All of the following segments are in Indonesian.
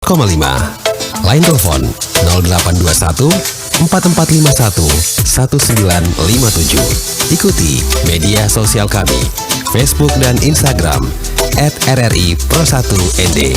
Line telepon 0821 4451 1957. Ikuti media sosial kami, Facebook dan Instagram @RRI Pro1ND.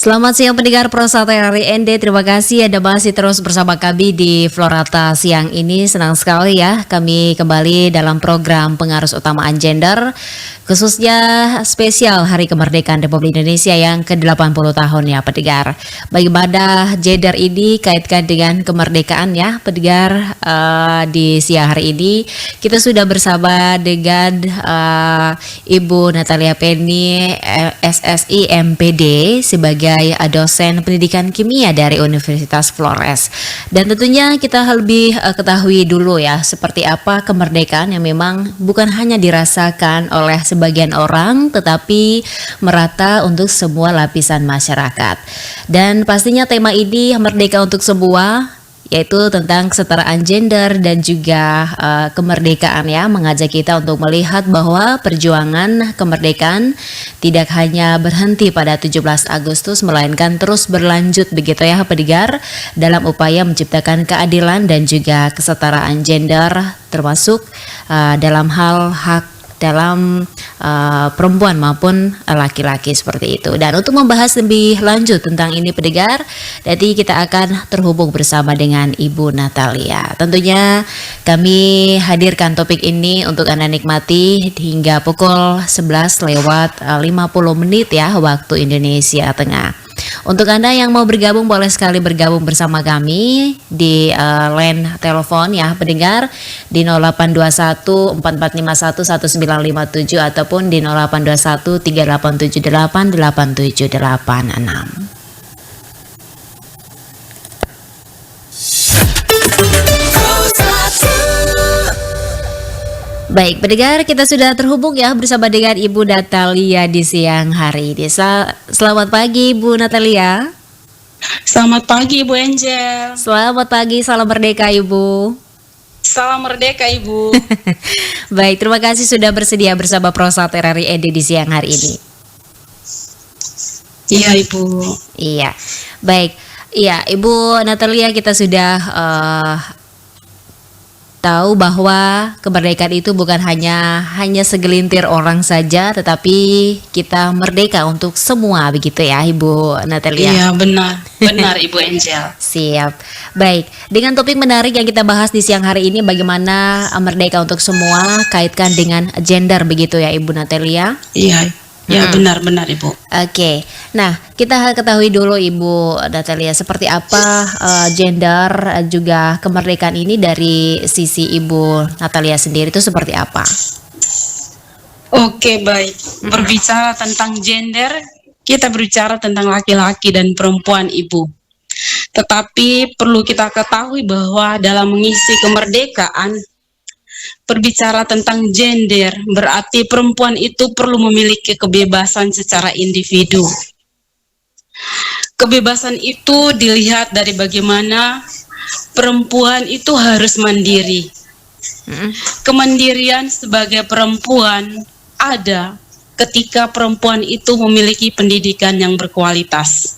Selamat siang pendengar Pro1 RRI ND, terima kasih Anda masih terus bersama kami di Florata siang ini. Senang sekali ya kami kembali dalam program Pengarus Utamaan Gender, khususnya spesial Hari Kemerdekaan Republik Indonesia yang ke-80 tahun ya pendengar. Bagaimana gender ini kaitkan dengan kemerdekaan ya pendengar. Di siang hari ini kita sudah bersama dengan Ibu Natalia Penny, SSI MPD, sebagai dosen pendidikan kimia dari Universitas Flores. Dan tentunya kita lebih ketahui dulu ya seperti apa kemerdekaan yang memang bukan hanya dirasakan oleh sebagian orang tetapi merata untuk semua lapisan masyarakat. Dan pastinya tema ini merdeka untuk semua, yaitu tentang kesetaraan gender dan juga kemerdekaan ya, mengajak kita untuk melihat bahwa perjuangan kemerdekaan tidak hanya berhenti pada 17 Agustus melainkan terus berlanjut begitu ya pendengar, dalam upaya menciptakan keadilan dan juga kesetaraan gender, termasuk dalam hal hak dalam perempuan maupun laki-laki seperti itu. Dan untuk membahas lebih lanjut tentang ini pendengar, nanti kita akan terhubung bersama dengan Ibu Natalia. Tentunya kami hadirkan topik ini untuk Anda nikmati hingga pukul 11 lewat 50 menit ya waktu Indonesia Tengah. Untuk Anda yang mau bergabung boleh sekali bergabung bersama kami di line telepon ya pendengar di 0821 4451 1957 ataupun di 0821 3878 8786. Baik, pendengar, kita sudah terhubung ya bersama dengan Ibu Natalia di siang hari ini. Selamat pagi Ibu Natalia. Selamat pagi Ibu Angel. Selamat pagi, salam merdeka Ibu. Salam merdeka Ibu. Baik, terima kasih sudah bersedia bersama Pro1 RRI ND di siang hari ini. Iya Ibu. Iya, baik. Iya Ibu Natalia, kita sudah tahu bahwa kemerdekaan itu bukan hanya segelintir orang saja, tetapi kita merdeka untuk semua begitu ya Ibu Natalia. Iya benar Ibu Angel. Siap. Baik, dengan topik menarik yang kita bahas di siang hari ini, bagaimana merdeka untuk semua kaitkan dengan gender begitu ya Ibu Natalia. Iya. Ya benar Ibu. Oke, nah kita ketahui dulu Ibu Natalia seperti apa gender juga kemerdekaan ini dari sisi Ibu Natalia sendiri itu seperti apa? Oke baik, berbicara tentang gender, kita berbicara tentang laki-laki dan perempuan Ibu. Tetapi perlu kita ketahui bahwa dalam mengisi kemerdekaan, berbicara tentang gender berarti perempuan itu perlu memiliki kebebasan secara individu. Kebebasan itu dilihat dari bagaimana perempuan itu harus mandiri. Kemandirian sebagai perempuan ada ketika perempuan itu memiliki pendidikan yang berkualitas.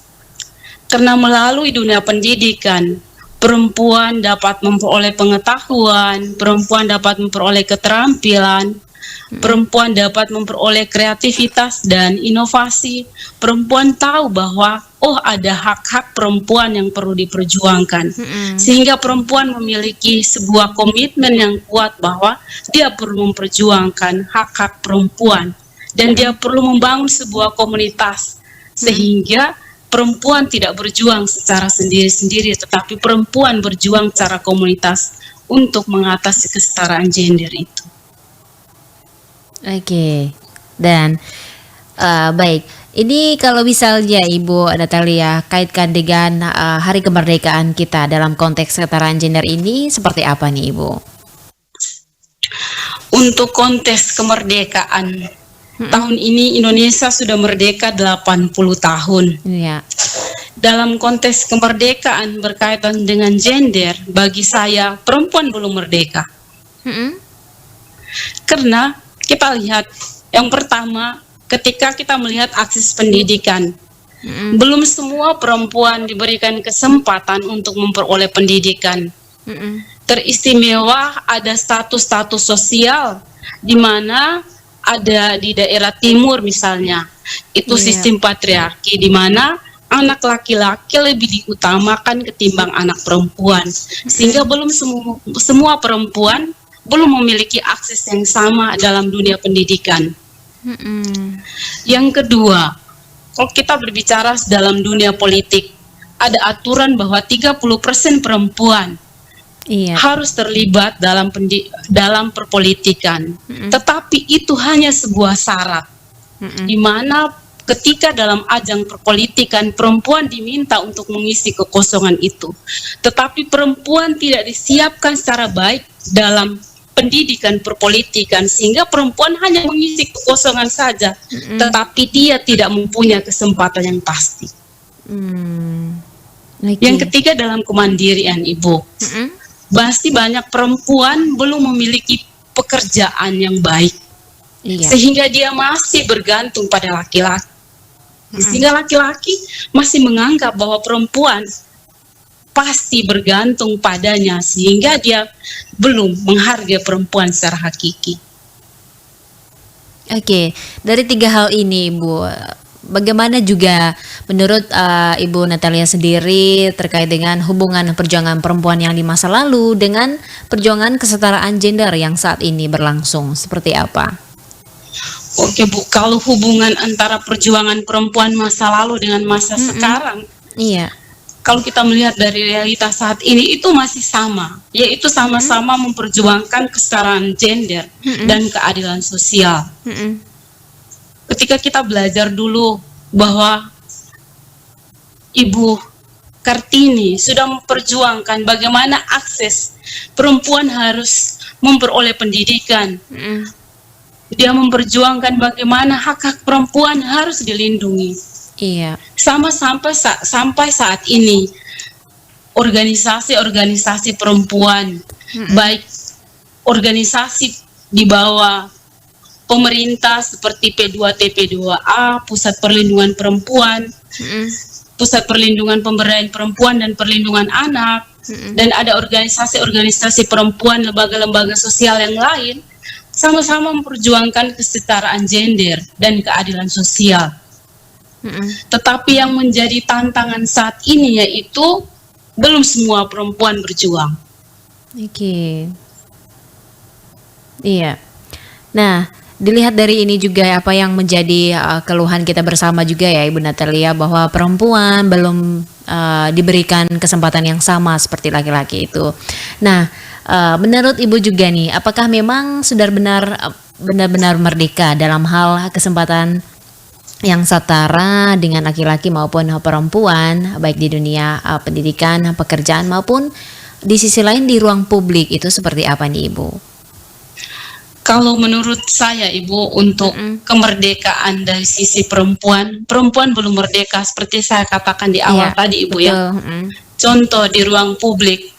Karena melalui dunia pendidikan, perempuan dapat memperoleh pengetahuan, perempuan dapat memperoleh keterampilan, perempuan dapat memperoleh kreativitas dan inovasi. Perempuan tahu bahwa ada hak-hak perempuan yang perlu diperjuangkan. Sehingga perempuan memiliki sebuah komitmen yang kuat bahwa dia perlu memperjuangkan hak-hak perempuan dan dia perlu membangun sebuah komunitas sehingga perempuan tidak berjuang secara sendiri-sendiri, tetapi perempuan berjuang secara komunitas untuk mengatasi kesetaraan gender itu. Oke, dan baik, ini kalau misalnya Ibu Natalia kaitkan dengan Hari Kemerdekaan kita dalam konteks kesetaraan gender ini seperti apa nih Ibu? untuk kontes kemerdekaan. Tahun ini Indonesia sudah merdeka 80 tahun. Iya. Dalam konteks kemerdekaan berkaitan dengan gender, bagi saya perempuan belum merdeka. Karena kita lihat, yang pertama, ketika kita melihat akses pendidikan, belum semua perempuan diberikan kesempatan untuk memperoleh pendidikan. Teristimewa ada status-status sosial, di mana ada di daerah timur misalnya, itu sistem patriarki, di mana anak laki-laki lebih diutamakan ketimbang anak perempuan, sehingga belum semua perempuan belum memiliki akses yang sama dalam dunia pendidikan. Yang kedua, kalau kita berbicara dalam dunia politik, ada aturan bahwa 30% perempuan harus terlibat dalam perpolitikan. Tetapi itu hanya sebuah syarat, di mana ketika dalam ajang perpolitikan perempuan diminta untuk mengisi kekosongan itu, tetapi perempuan tidak disiapkan secara baik dalam pendidikan perpolitikan, sehingga perempuan hanya mengisi kekosongan saja, tetapi dia tidak mempunyai kesempatan yang pasti. Yang ketiga, dalam kemandirian, Ibu. Pasti banyak perempuan belum memiliki pekerjaan yang baik, sehingga dia masih bergantung pada laki-laki. Sehingga laki-laki masih menganggap bahwa perempuan pasti bergantung padanya, sehingga dia belum menghargai perempuan secara hakiki. Oke, dari 3 hal ini, Ibu, bagaimana juga menurut Ibu Natalia sendiri terkait dengan hubungan perjuangan perempuan yang di masa lalu dengan perjuangan kesetaraan gender yang saat ini berlangsung, seperti apa? Oke, Bu, kalau hubungan antara perjuangan perempuan masa lalu dengan masa sekarang, kalau kita melihat dari realitas saat ini, itu masih sama, yaitu sama-sama memperjuangkan kesetaraan gender dan keadilan sosial. Ketika kita belajar dulu bahwa Ibu Kartini sudah memperjuangkan bagaimana akses perempuan harus memperoleh pendidikan, dia memperjuangkan bagaimana hak-hak perempuan harus dilindungi. Sampai saat ini organisasi-organisasi perempuan, baik organisasi di bawah pemerintah seperti P2TP2A, Pusat Perlindungan Perempuan, Pusat Perlindungan Pemberdayaan Perempuan dan Perlindungan Anak, dan ada organisasi-organisasi perempuan, lembaga-lembaga sosial yang lain, sama-sama memperjuangkan kesetaraan gender dan keadilan sosial. Tetapi yang menjadi tantangan saat ini yaitu belum semua perempuan berjuang. Nah, dilihat dari ini juga apa yang menjadi keluhan kita bersama juga ya Ibu Natalia, bahwa perempuan belum diberikan kesempatan yang sama seperti laki-laki itu. Nah, menurut Ibu juga nih, apakah memang sudah benar-benar merdeka dalam hal kesempatan yang setara dengan laki-laki maupun perempuan, baik di dunia pendidikan, pekerjaan maupun di sisi lain di ruang publik, itu seperti apa nih Ibu? Kalau menurut saya, Ibu, untuk kemerdekaan dari sisi perempuan belum merdeka seperti saya katakan di awal tadi, Ibu, ya. Contoh di ruang publik.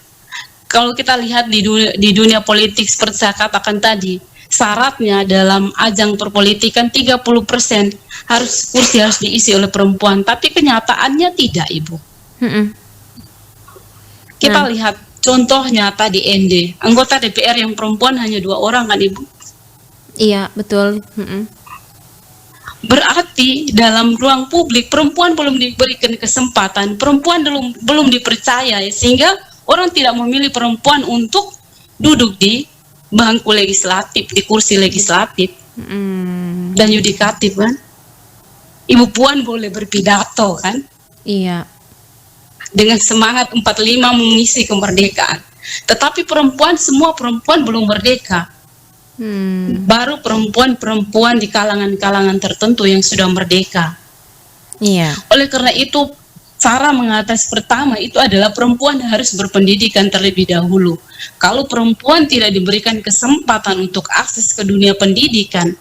Kalau kita lihat di dunia politik seperti saya katakan tadi, syaratnya dalam ajang perpolitikan 30% kursi harus diisi oleh perempuan, tapi kenyataannya tidak, Ibu. Kita lihat contohnya tadi ND, anggota DPR yang perempuan hanya 2 orang kan, Ibu? Iya, betul. Berarti dalam ruang publik perempuan belum diberikan kesempatan, perempuan belum dipercaya, sehingga orang tidak memilih perempuan untuk duduk di bangku legislatif, di kursi legislatif dan yudikatif kan. Ibu Puan boleh berpidato kan? Iya. Dengan semangat 45 mengisi kemerdekaan. Tetapi semua perempuan belum merdeka. Baru perempuan-perempuan di kalangan-kalangan tertentu yang sudah merdeka. Oleh karena itu cara mengatasi pertama itu adalah perempuan harus berpendidikan terlebih dahulu. Kalau perempuan tidak diberikan kesempatan untuk akses ke dunia pendidikan,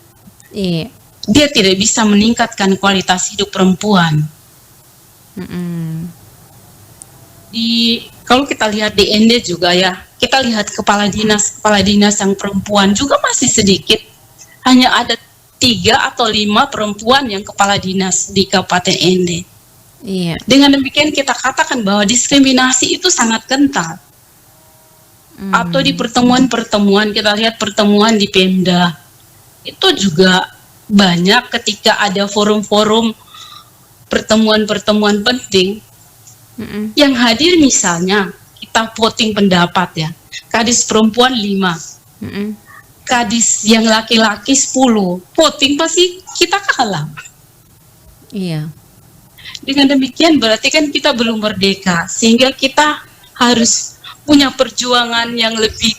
Iya. dia tidak bisa meningkatkan kualitas hidup perempuan. Mm-mm. Kalau kita lihat di ND juga ya, kita lihat kepala dinas yang perempuan juga masih sedikit. Hanya ada 3 atau 5 perempuan yang kepala dinas di Kabupaten ND. Iya. Dengan demikian kita katakan bahwa diskriminasi itu sangat kental. Atau di pertemuan-pertemuan, kita lihat pertemuan di Pemda, itu juga banyak ketika ada forum-forum pertemuan-pertemuan penting, Mm-mm. yang hadir misalnya kita voting pendapat ya, kadis perempuan 5, Mm-mm. kadis yang laki-laki 10, voting pasti kita kalah. Iya. Dengan demikian berarti kan kita belum merdeka, sehingga kita harus punya perjuangan yang lebih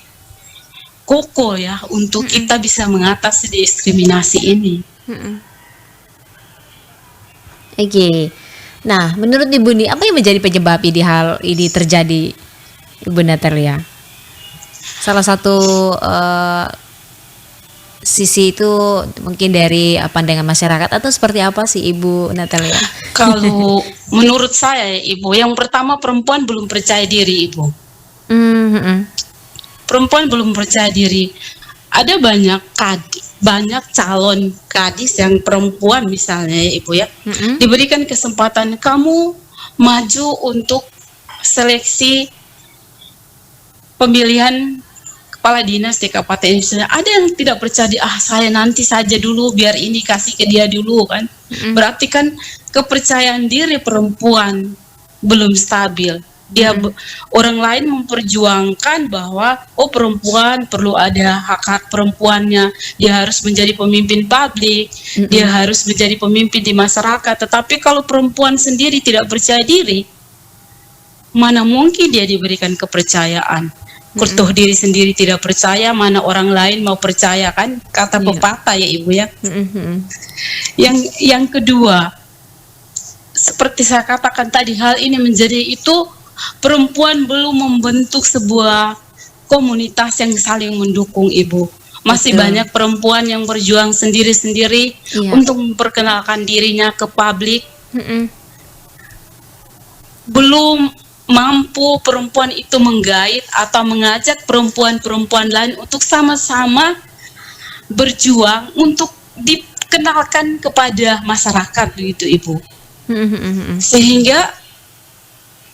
kokoh ya untuk kita bisa mengatasi diskriminasi ini. Mm-mm. Oke. Nah, menurut Ibu nih, apa yang menjadi penyebab ini hal ini terjadi, Ibu Natalia? Salah satu sisi itu mungkin dari pandangan masyarakat atau seperti apa sih Ibu Natalia? Kalau menurut saya ya, Ibu, yang pertama perempuan belum percaya diri, Ibu. Mm-mm. Perempuan belum percaya diri. Ada banyak calon kadis yang perempuan misalnya ya, Ibu ya. Mm-mm. Diberikan kesempatan kamu maju untuk seleksi pemilihan kepala dinas di kabupaten misalnya. Ada yang tidak percaya, saya nanti saja dulu, biar ini kasih ke dia dulu kan. Berarti kan kepercayaan diri perempuan belum stabil. Dia orang lain memperjuangkan bahwa perempuan perlu ada hak-hak perempuannya, dia harus menjadi pemimpin publik, dia harus menjadi pemimpin di masyarakat. Tetapi kalau perempuan sendiri tidak percaya diri, mana mungkin dia diberikan kepercayaan? Toh diri sendiri tidak percaya, mana orang lain mau percaya kan? Kata pepatah ya Ibu ya. Yang kedua, seperti saya katakan tadi, hal ini menjadi itu perempuan belum membentuk sebuah komunitas yang saling mendukung, Ibu. Masih banyak perempuan yang berjuang sendiri-sendiri untuk memperkenalkan dirinya ke publik. Belum mampu perempuan itu menggait atau mengajak perempuan-perempuan lain untuk sama-sama berjuang untuk dikenalkan kepada masyarakat, begitu Ibu. Sehingga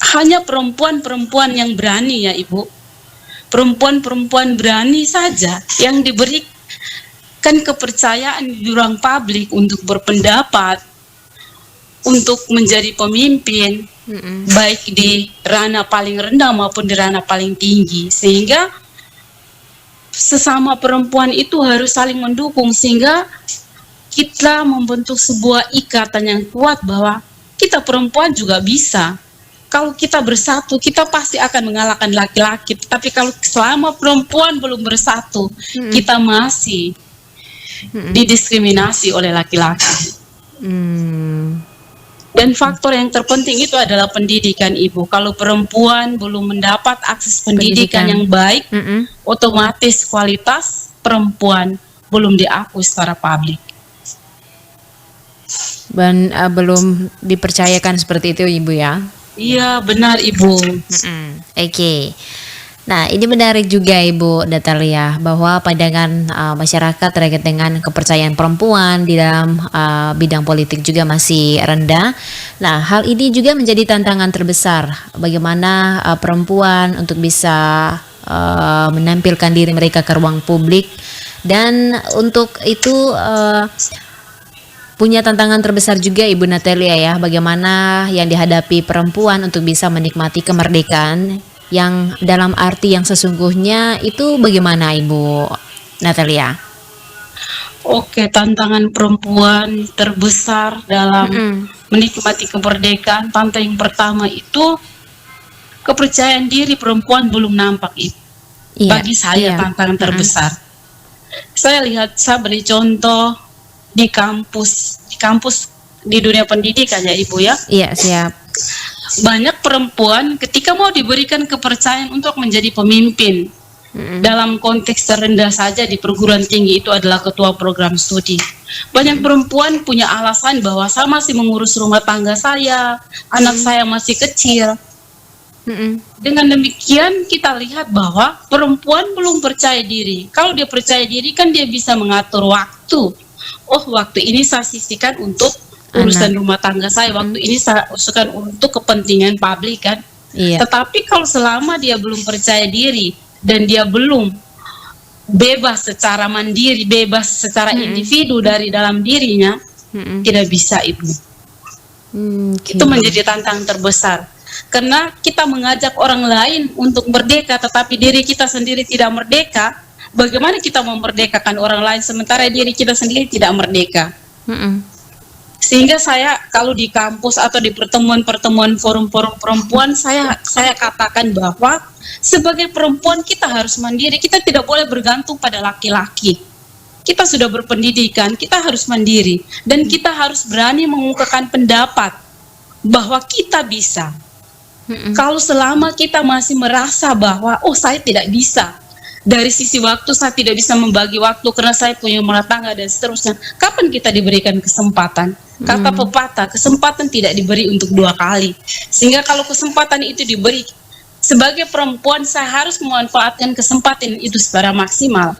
hanya perempuan-perempuan yang berani ya Ibu, perempuan-perempuan berani saja yang diberikan kepercayaan di ruang publik untuk berpendapat, untuk menjadi pemimpin, baik di ranah paling rendah maupun di ranah paling tinggi. Sehingga sesama perempuan itu harus saling mendukung, sehingga kita membentuk sebuah ikatan yang kuat bahwa kita perempuan juga bisa. Kalau kita bersatu, kita pasti akan mengalahkan laki-laki. Tapi kalau selama perempuan belum bersatu, kita masih didiskriminasi oleh laki-laki. Dan faktor yang terpenting itu adalah pendidikan, Ibu. Kalau perempuan belum mendapat akses pendidikan yang baik, otomatis kualitas perempuan belum diakui secara publik. Dan belum dipercayakan seperti itu Ibu ya? Iya, benar Ibu. Oke. Nah, ini menarik juga Ibu Natalia, bahwa pandangan masyarakat terkait dengan kepercayaan perempuan di dalam bidang politik juga masih rendah. Nah, hal ini juga menjadi tantangan terbesar bagaimana perempuan untuk bisa menampilkan diri mereka ke ruang publik, dan untuk itu punya tantangan terbesar juga Ibu Natalia ya, bagaimana yang dihadapi perempuan untuk bisa menikmati kemerdekaan yang dalam arti yang sesungguhnya itu bagaimana Ibu Natalia? Oke, tantangan perempuan terbesar dalam menikmati kemerdekaan, tantangan yang pertama itu kepercayaan diri perempuan belum nampak Ibu. Bagi saya tantangan terbesar. Saya beri contoh di kampus di dunia pendidikan ya Ibu ya. Iya, siap. Banyak perempuan ketika mau diberikan kepercayaan untuk menjadi pemimpin, dalam konteks terendah saja di perguruan tinggi itu adalah ketua program studi. Banyak perempuan punya alasan bahwa saya masih mengurus rumah tangga saya, anak saya masih kecil. Dengan demikian kita lihat bahwa perempuan belum percaya diri. Kalau dia percaya diri kan dia bisa mengatur waktu. Oh, waktu ini saya sisihkan untuk urusan rumah tangga saya, waktu ini saya usahakan untuk kepentingan publik kan. Tetapi kalau selama dia belum percaya diri dan dia belum bebas secara mandiri, bebas secara individu dari dalam dirinya, tidak bisa Ibu. Itu menjadi tantangan terbesar. Karena kita mengajak orang lain untuk merdeka, tetapi diri kita sendiri tidak merdeka. Bagaimana kita memerdekakan orang lain sementara diri kita sendiri tidak merdeka? Sehingga saya kalau di kampus atau di pertemuan-pertemuan forum-forum perempuan, saya katakan bahwa sebagai perempuan kita harus mandiri, kita tidak boleh bergantung pada laki-laki. Kita sudah berpendidikan, kita harus mandiri, dan kita harus berani mengungkapkan pendapat bahwa kita bisa. Kalau selama kita masih merasa bahwa oh saya tidak bisa, dari sisi waktu saya tidak bisa membagi waktu karena saya punya rumah tangga dan seterusnya, kapan kita diberikan kesempatan? Kata pepatah, kesempatan tidak diberi untuk dua kali. Sehingga kalau kesempatan itu diberi, sebagai perempuan saya harus memanfaatkan kesempatan itu secara maksimal.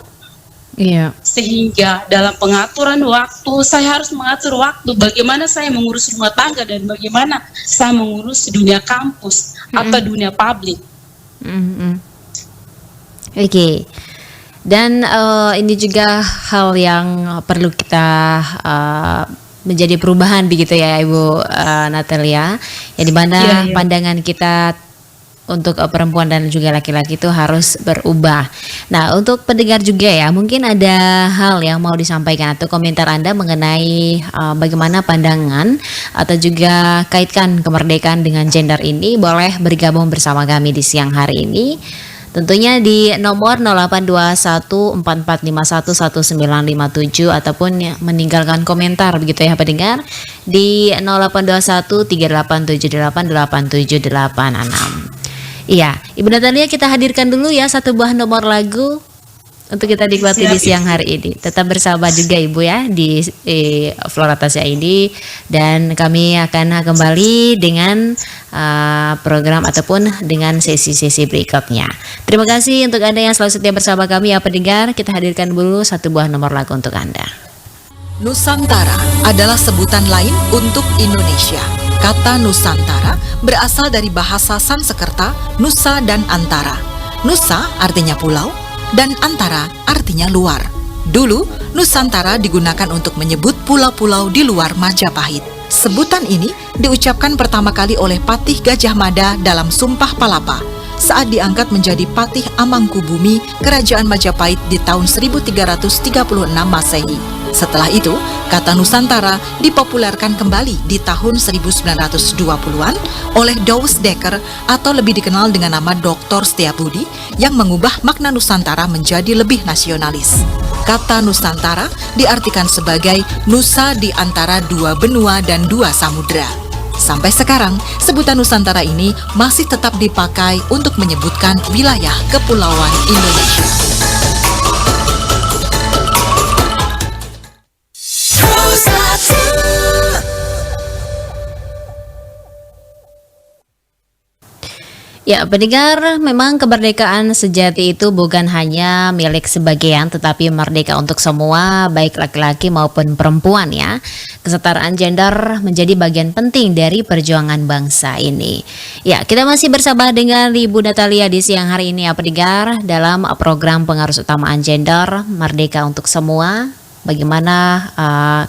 Sehingga dalam pengaturan waktu, saya harus mengatur waktu bagaimana saya mengurus rumah tangga dan bagaimana saya mengurus dunia kampus atau dunia publik. Oke. Dan ini juga hal yang perlu kita menjadi perubahan begitu ya Ibu Natalia, ya di mana pandangan kita untuk perempuan dan juga laki-laki itu harus berubah. Nah, untuk pendengar juga ya, mungkin ada hal yang mau disampaikan atau komentar Anda mengenai bagaimana pandangan atau juga kaitkan kemerdekaan dengan gender ini, boleh bergabung bersama kami di siang hari ini. Tentunya di nomor 082144511957 ataupun meninggalkan komentar begitu ya pendengar di 082138788786. Iya, Ibu Natalia, kita hadirkan dulu ya satu buah nomor lagu untuk kita nikmati di siang hari ini. Tetap bersama juga Ibu ya di Florata Siang ini, dan kami akan kembali dengan program ataupun dengan sesi-sesi berikutnya. Terima kasih untuk Anda yang selalu setia bersama kami ya pendengar. Kita hadirkan dulu satu buah nomor lagu untuk Anda. Nusantara adalah sebutan lain untuk Indonesia. Kata Nusantara berasal dari bahasa Sanskerta Nusa dan Antara. Nusa artinya pulau dan Antara artinya luar. Dulu, Nusantara digunakan untuk menyebut pulau-pulau di luar Majapahit. Sebutan ini diucapkan pertama kali oleh Patih Gajah Mada dalam Sumpah Palapa saat diangkat menjadi Patih Amangkubumi Kerajaan Majapahit di tahun 1336 Masehi. Setelah itu, kata Nusantara dipopulerkan kembali di tahun 1920-an oleh Douwe Dekker atau lebih dikenal dengan nama Dr. Setiabudi yang mengubah makna Nusantara menjadi lebih nasionalis. Kata Nusantara diartikan sebagai Nusa di antara dua benua dan dua samudera. Sampai sekarang, sebutan Nusantara ini masih tetap dipakai untuk menyebutkan wilayah kepulauan Indonesia. Ya, pendengar, memang kemerdekaan sejati itu bukan hanya milik sebagian, tetapi merdeka untuk semua, baik laki-laki maupun perempuan ya. Kesetaraan gender menjadi bagian penting dari perjuangan bangsa ini. Ya, kita masih bersama dengan Ibu Natalia di siang hari ini ya pendengar, dalam program Pengarus Utamaan Gender, Merdeka untuk Semua. Bagaimana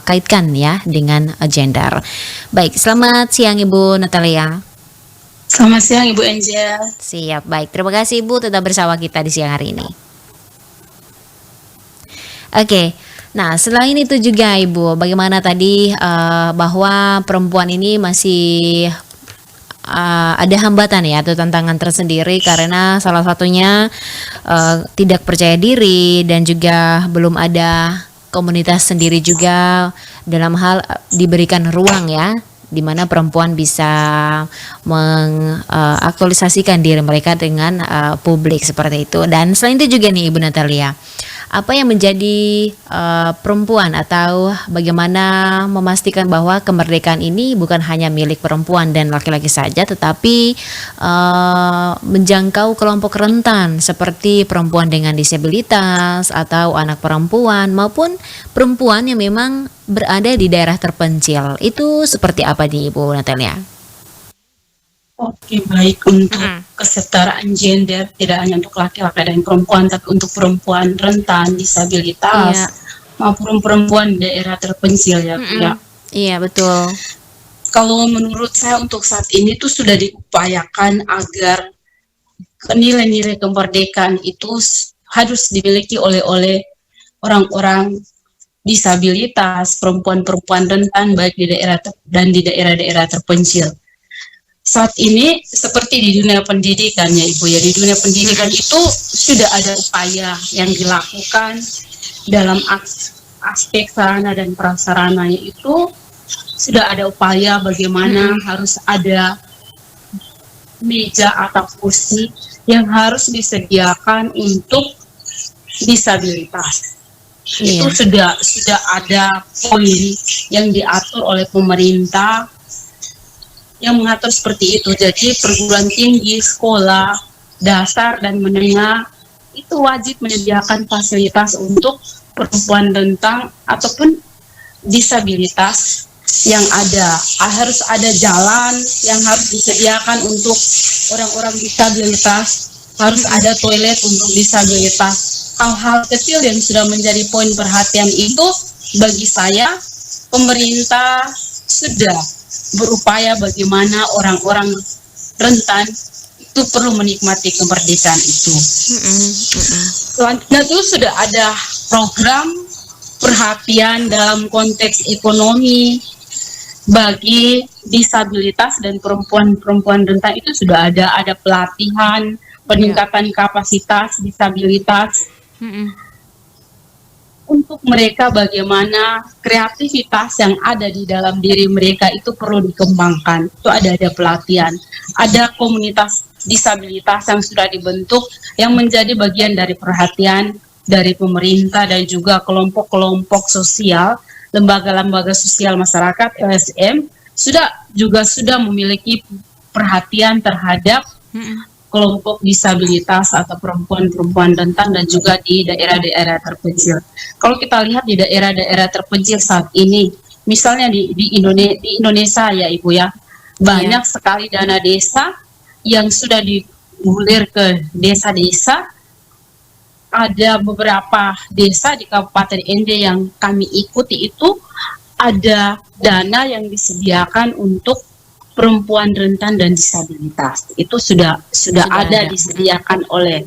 kaitkan ya dengan gender. Baik, selamat siang Ibu Natalia. Selamat siang Ibu Angel. Siap, baik. Terima kasih Ibu tetap bersama kita di siang hari ini. Oke, nah selain itu juga Ibu, bagaimana tadi bahwa perempuan ini masih ada hambatan ya atau tantangan tersendiri karena salah satunya tidak percaya diri dan juga belum ada komunitas sendiri juga dalam hal diberikan ruang ya di mana perempuan bisa mengaktualisasikan diri mereka dengan publik seperti itu. Dan selain itu juga nih Ibu Natalia, apa yang menjadi perempuan atau bagaimana memastikan bahwa kemerdekaan ini bukan hanya milik perempuan dan laki-laki saja, tetapi menjangkau kelompok rentan seperti perempuan dengan disabilitas atau anak perempuan maupun perempuan yang memang berada di daerah terpencil. Itu seperti apa nih Ibu Natalia? Oke, baik, untuk kesetaraan gender tidak hanya untuk laki-laki dan perempuan, tapi untuk perempuan rentan, disabilitas, maupun perempuan daerah terpencil ya, Bu, ya. Iya, betul. Kalau menurut saya untuk saat ini tuh sudah diupayakan agar nilai-nilai kemerdekaan itu harus dimiliki oleh orang-orang disabilitas, perempuan-perempuan rentan baik di daerah dan di daerah-daerah terpencil. Saat ini seperti di dunia pendidikan ya Ibu ya, di dunia pendidikan itu sudah ada upaya yang dilakukan dalam aspek sarana dan prasarananya, itu sudah ada upaya bagaimana harus ada meja atau kursi yang harus disediakan untuk disabilitas. Itu sudah ada poin yang diatur oleh pemerintah yang mengatur seperti itu. Jadi perguruan tinggi, sekolah dasar dan menengah itu wajib menyediakan fasilitas untuk perempuan rentan ataupun disabilitas yang ada. Harus ada jalan yang harus disediakan untuk orang-orang disabilitas, harus ada toilet untuk disabilitas. Hal-hal kecil yang sudah menjadi poin perhatian itu bagi saya pemerintah sudah berupaya bagaimana orang-orang rentan itu perlu menikmati kemerdekaan itu. Selanjutnya itu sudah ada program perhatian dalam konteks ekonomi bagi disabilitas dan perempuan-perempuan rentan, itu sudah ada pelatihan, peningkatan kapasitas disabilitas. Untuk mereka bagaimana kreativitas yang ada di dalam diri mereka itu perlu dikembangkan. Itu ada pelatihan, ada komunitas disabilitas yang sudah dibentuk yang menjadi bagian dari perhatian dari pemerintah dan juga kelompok-kelompok sosial, lembaga-lembaga sosial masyarakat LSM sudah memiliki perhatian terhadap kelompok disabilitas atau perempuan-perempuan rentan dan juga di daerah-daerah terpencil. Kalau kita lihat di daerah-daerah terpencil saat ini, misalnya di Indonesia ya Ibu ya, banyak sekali dana desa yang sudah digulir ke desa-desa. Ada beberapa desa di Kabupaten ND yang kami ikuti itu ada dana yang disediakan untuk perempuan rentan dan disabilitas. Itu sudah ada disediakan oleh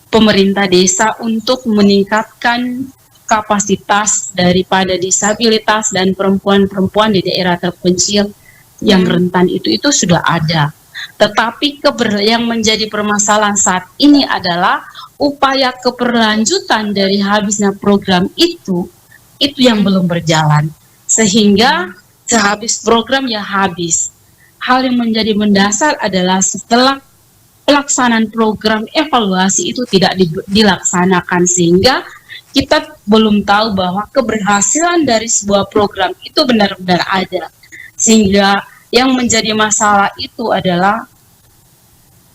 pemerintah desa untuk meningkatkan kapasitas daripada disabilitas dan perempuan-perempuan di daerah terpencil yang rentan itu sudah ada. Tetapi yang menjadi permasalahan saat ini adalah upaya keberlanjutan dari habisnya program itu yang belum berjalan. Sehingga sehabis program ya habis. Hal yang menjadi mendasar adalah setelah pelaksanaan program, evaluasi itu tidak dilaksanakan, sehingga kita belum tahu bahwa keberhasilan dari sebuah program itu benar-benar ada. Sehingga yang menjadi masalah itu adalah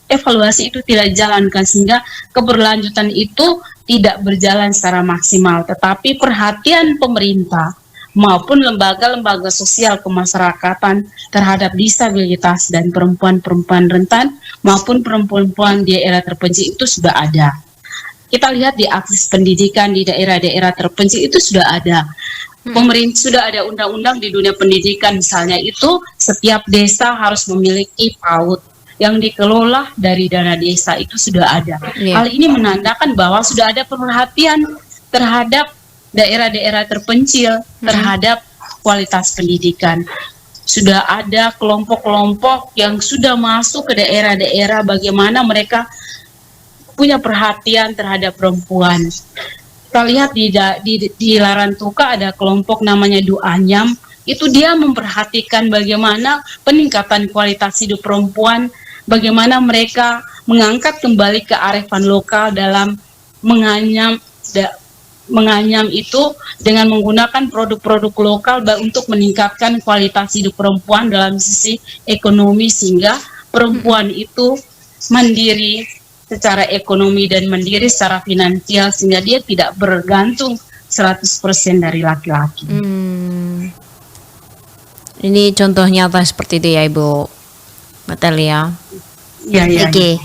evaluasi itu tidak dijalankan, sehingga keberlanjutan itu tidak berjalan secara maksimal. Tetapi perhatian pemerintah maupun lembaga-lembaga sosial kemasyarakatan terhadap disabilitas dan perempuan-perempuan rentan maupun perempuan-perempuan di daerah terpencil itu sudah ada. Kita lihat di akses pendidikan di daerah-daerah terpencil itu sudah ada. Pemerintah sudah ada undang-undang di dunia pendidikan, misalnya itu setiap desa harus memiliki PAUD yang dikelola dari dana desa, itu sudah ada. Hal ini menandakan bahwa sudah ada perhatian terhadap daerah-daerah terpencil terhadap kualitas pendidikan. Sudah ada kelompok-kelompok yang sudah masuk ke daerah-daerah bagaimana mereka punya perhatian terhadap perempuan. Kita lihat di Larantuka ada kelompok namanya Duanyam. itu dia memperhatikan bagaimana peningkatan kualitas hidup perempuan, bagaimana mereka mengangkat kembali kearifan lokal dalam menganyam itu dengan menggunakan produk-produk lokal untuk meningkatkan kualitas hidup perempuan dalam sisi ekonomi, sehingga perempuan itu mandiri secara ekonomi dan mandiri secara finansial, sehingga dia tidak bergantung 100% dari laki-laki. Ini contoh nyata seperti itu ya Ibu Natalia. Ya. Oke.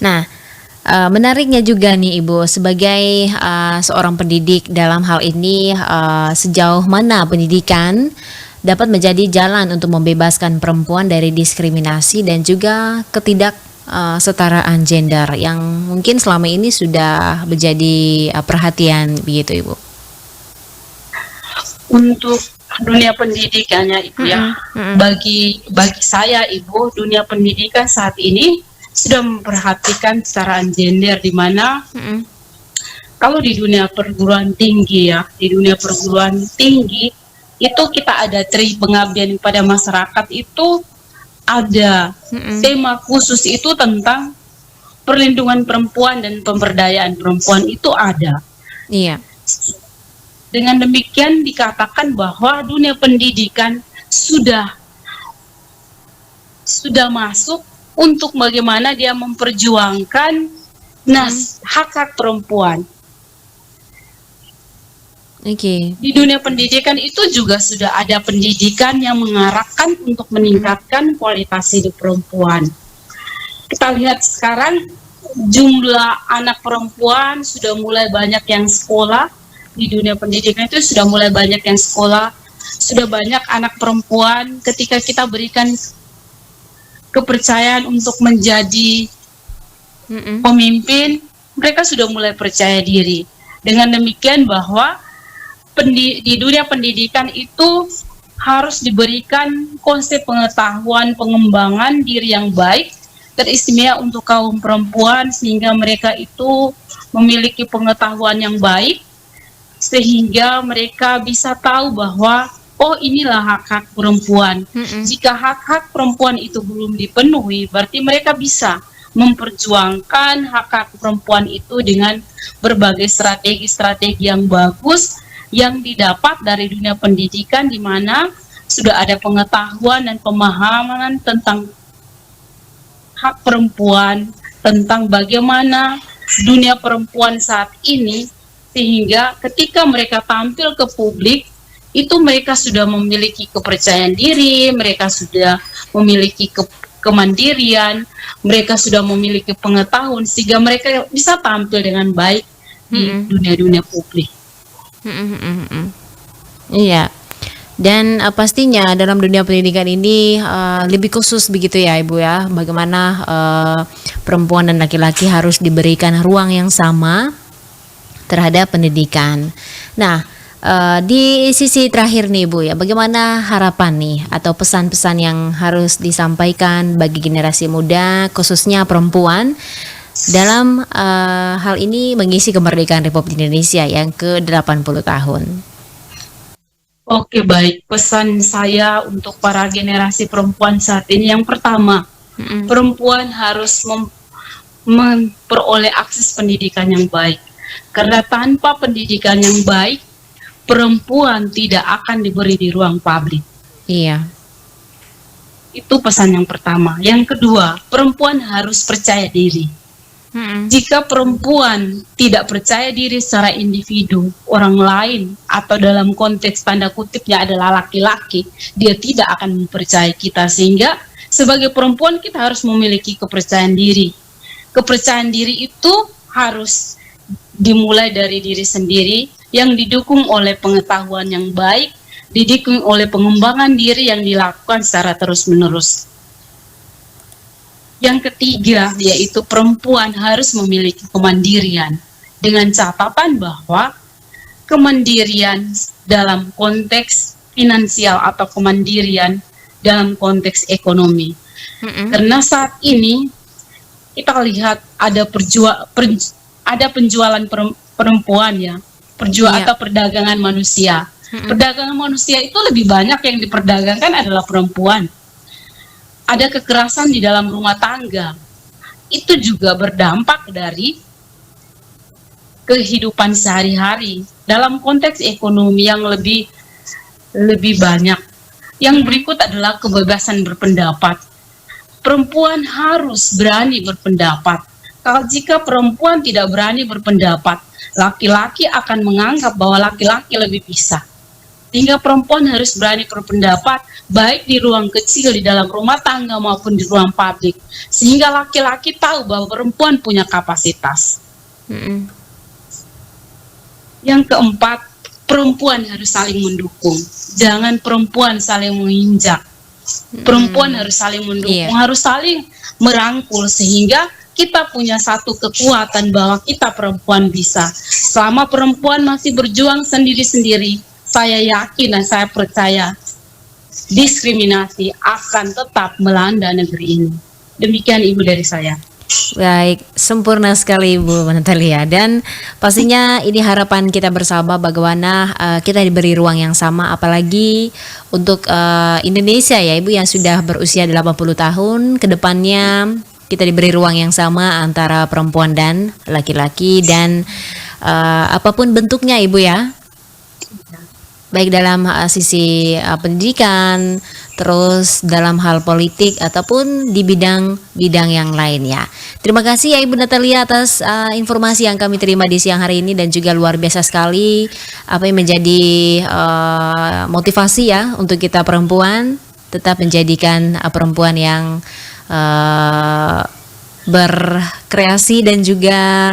Nah, menariknya juga nih Ibu, sebagai seorang pendidik dalam hal ini, sejauh mana pendidikan dapat menjadi jalan untuk membebaskan perempuan dari diskriminasi dan juga ketidaksetaraan gender yang mungkin selama ini sudah menjadi perhatian begitu Ibu? Untuk dunia pendidikannya Ibu ya, bagi saya Ibu, dunia pendidikan saat ini sudah memperhatikan kesetaraan gender, di mana kalau di dunia perguruan tinggi ya, di dunia perguruan tinggi itu kita ada tri pengabdian pada masyarakat, itu ada tema khusus itu tentang perlindungan perempuan dan pemberdayaan perempuan, itu ada. Iya. Dengan demikian dikatakan bahwa dunia pendidikan sudah masuk untuk bagaimana dia memperjuangkan hak-hak perempuan. Oke. Di dunia pendidikan itu juga sudah ada pendidikan yang mengarahkan untuk meningkatkan kualitas hidup perempuan. Kita lihat sekarang jumlah anak perempuan sudah mulai banyak yang sekolah. Di dunia pendidikan itu sudah mulai banyak yang sekolah, sudah banyak anak perempuan ketika kita berikan kepercayaan untuk menjadi pemimpin, mereka sudah mulai percaya diri. Dengan demikian bahwa di dunia pendidikan itu harus diberikan konsep pengetahuan pengembangan diri yang baik, teristimewa untuk kaum perempuan, sehingga mereka itu memiliki pengetahuan yang baik, sehingga mereka bisa tahu bahwa oh inilah hak-hak perempuan. Jika hak-hak perempuan itu belum dipenuhi, berarti mereka bisa memperjuangkan hak-hak perempuan itu dengan berbagai strategi-strategi yang bagus yang didapat dari dunia pendidikan, di mana sudah ada pengetahuan dan pemahaman tentang hak perempuan, tentang bagaimana dunia perempuan saat ini, sehingga ketika mereka tampil ke publik, itu mereka sudah memiliki kepercayaan diri, mereka sudah memiliki kemandirian, mereka sudah memiliki pengetahuan, sehingga mereka bisa tampil dengan baik di dunia-dunia publik. Iya. Dan pastinya dalam dunia pendidikan ini lebih khusus begitu ya Ibu ya, bagaimana perempuan dan laki-laki harus diberikan ruang yang sama terhadap pendidikan. Nah, di sisi terakhir nih Bu ya, bagaimana harapan nih atau pesan-pesan yang harus disampaikan bagi generasi muda, khususnya perempuan, dalam hal ini mengisi kemerdekaan Republik Indonesia yang ke-80 tahun? Oke, baik. Pesan saya untuk para generasi perempuan saat ini, yang pertama, perempuan harus memperoleh akses pendidikan yang baik. Karena tanpa pendidikan yang baik, perempuan tidak akan diberi di ruang publik. Iya. Itu pesan yang pertama. Yang kedua, perempuan harus percaya diri. Jika perempuan tidak percaya diri secara individu, orang lain atau dalam konteks tanda kutipnya adalah laki-laki, dia tidak akan mempercayai kita. Sehingga sebagai perempuan kita harus memiliki kepercayaan diri. Kepercayaan diri itu harus dimulai dari diri sendiri, yang didukung oleh pengetahuan yang baik, didukung oleh pengembangan diri yang dilakukan secara terus-menerus. Yang ketiga, yaitu perempuan harus memiliki kemandirian, dengan catatan bahwa kemandirian dalam konteks finansial atau kemandirian dalam konteks ekonomi. Karena saat ini kita lihat ada penjualan perempuan ya, atau perdagangan manusia. Perdagangan manusia itu lebih banyak yang diperdagangkan adalah perempuan. Ada kekerasan di dalam rumah tangga. Itu juga berdampak dari kehidupan sehari-hari dalam konteks ekonomi yang lebih banyak. Yang berikut adalah kebebasan berpendapat. Perempuan harus berani berpendapat. Kalau jika perempuan tidak berani berpendapat, laki-laki akan menganggap bahwa laki-laki lebih bisa. Sehingga perempuan harus berani berpendapat, baik di ruang kecil, di dalam rumah tangga maupun di ruang publik. Sehingga laki-laki tahu bahwa perempuan punya kapasitas. Yang keempat, perempuan harus saling mendukung. Jangan perempuan saling menginjak. Perempuan harus saling mendukung, harus saling merangkul sehingga kita punya satu kekuatan bahwa kita perempuan bisa. Selama perempuan masih berjuang sendiri-sendiri, saya yakin dan saya percaya diskriminasi akan tetap melanda negeri ini. Demikian Ibu dari saya. Baik, sempurna sekali Ibu Natalia, dan pastinya ini harapan kita bersama bagaimana kita diberi ruang yang sama, apalagi untuk Indonesia ya Ibu yang sudah berusia 80 tahun ke depannya kita diberi ruang yang sama antara perempuan dan laki-laki, dan apapun bentuknya Ibu ya, baik dalam sisi pendidikan, terus dalam hal politik ataupun di bidang yang lain ya. Terima kasih ya Ibu Natalia atas informasi yang kami terima di siang hari ini, dan juga luar biasa sekali apa yang menjadi motivasi ya untuk kita perempuan tetap menjadikan perempuan yang berkreasi dan juga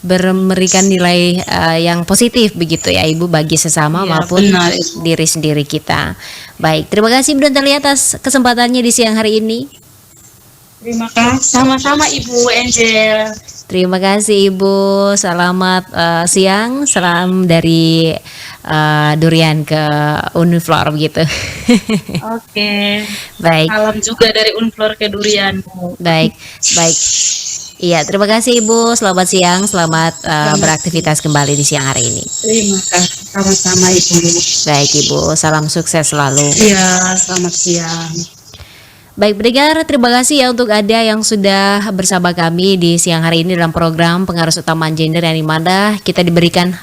memberikan nilai yang positif begitu ya Ibu bagi sesama maupun diri sendiri kita. Baik, terima kasih Ibu Natalia atas kesempatannya di siang hari ini. Terima kasih, sama-sama Ibu Angel. Terima kasih Ibu, selamat siang, salam dari Durian ke Unflor begitu. Oke. Baik. Salam juga dari Unflor ke Durian. Baik. Iya, terima kasih Ibu. Selamat siang, selamat beraktivitas kembali di siang hari ini. Terima kasih, sama-sama Ibu. Baik Ibu, salam sukses selalu. Iya, selamat siang. Baik pendengar, terima kasih ya untuk Anda yang sudah bersama kami di siang hari ini dalam program Pengarus Utama Gender, yang dimana kita diberikan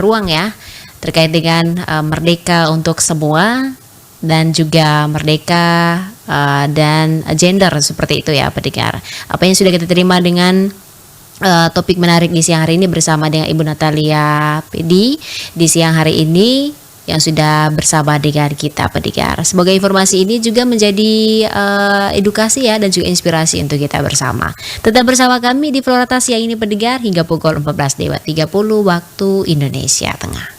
ruang ya terkait dengan merdeka untuk semua dan juga merdeka dan gender seperti itu ya pendengar. Apa yang sudah kita terima dengan topik menarik di siang hari ini bersama dengan Ibu Natalia Pedi di siang hari ini yang sudah bersama dengan kita pendengar. Semoga informasi ini juga menjadi edukasi ya dan juga inspirasi untuk kita bersama. Tetap bersama kami di Florata siang ini pendengar hingga pukul 14.30 waktu Indonesia Tengah.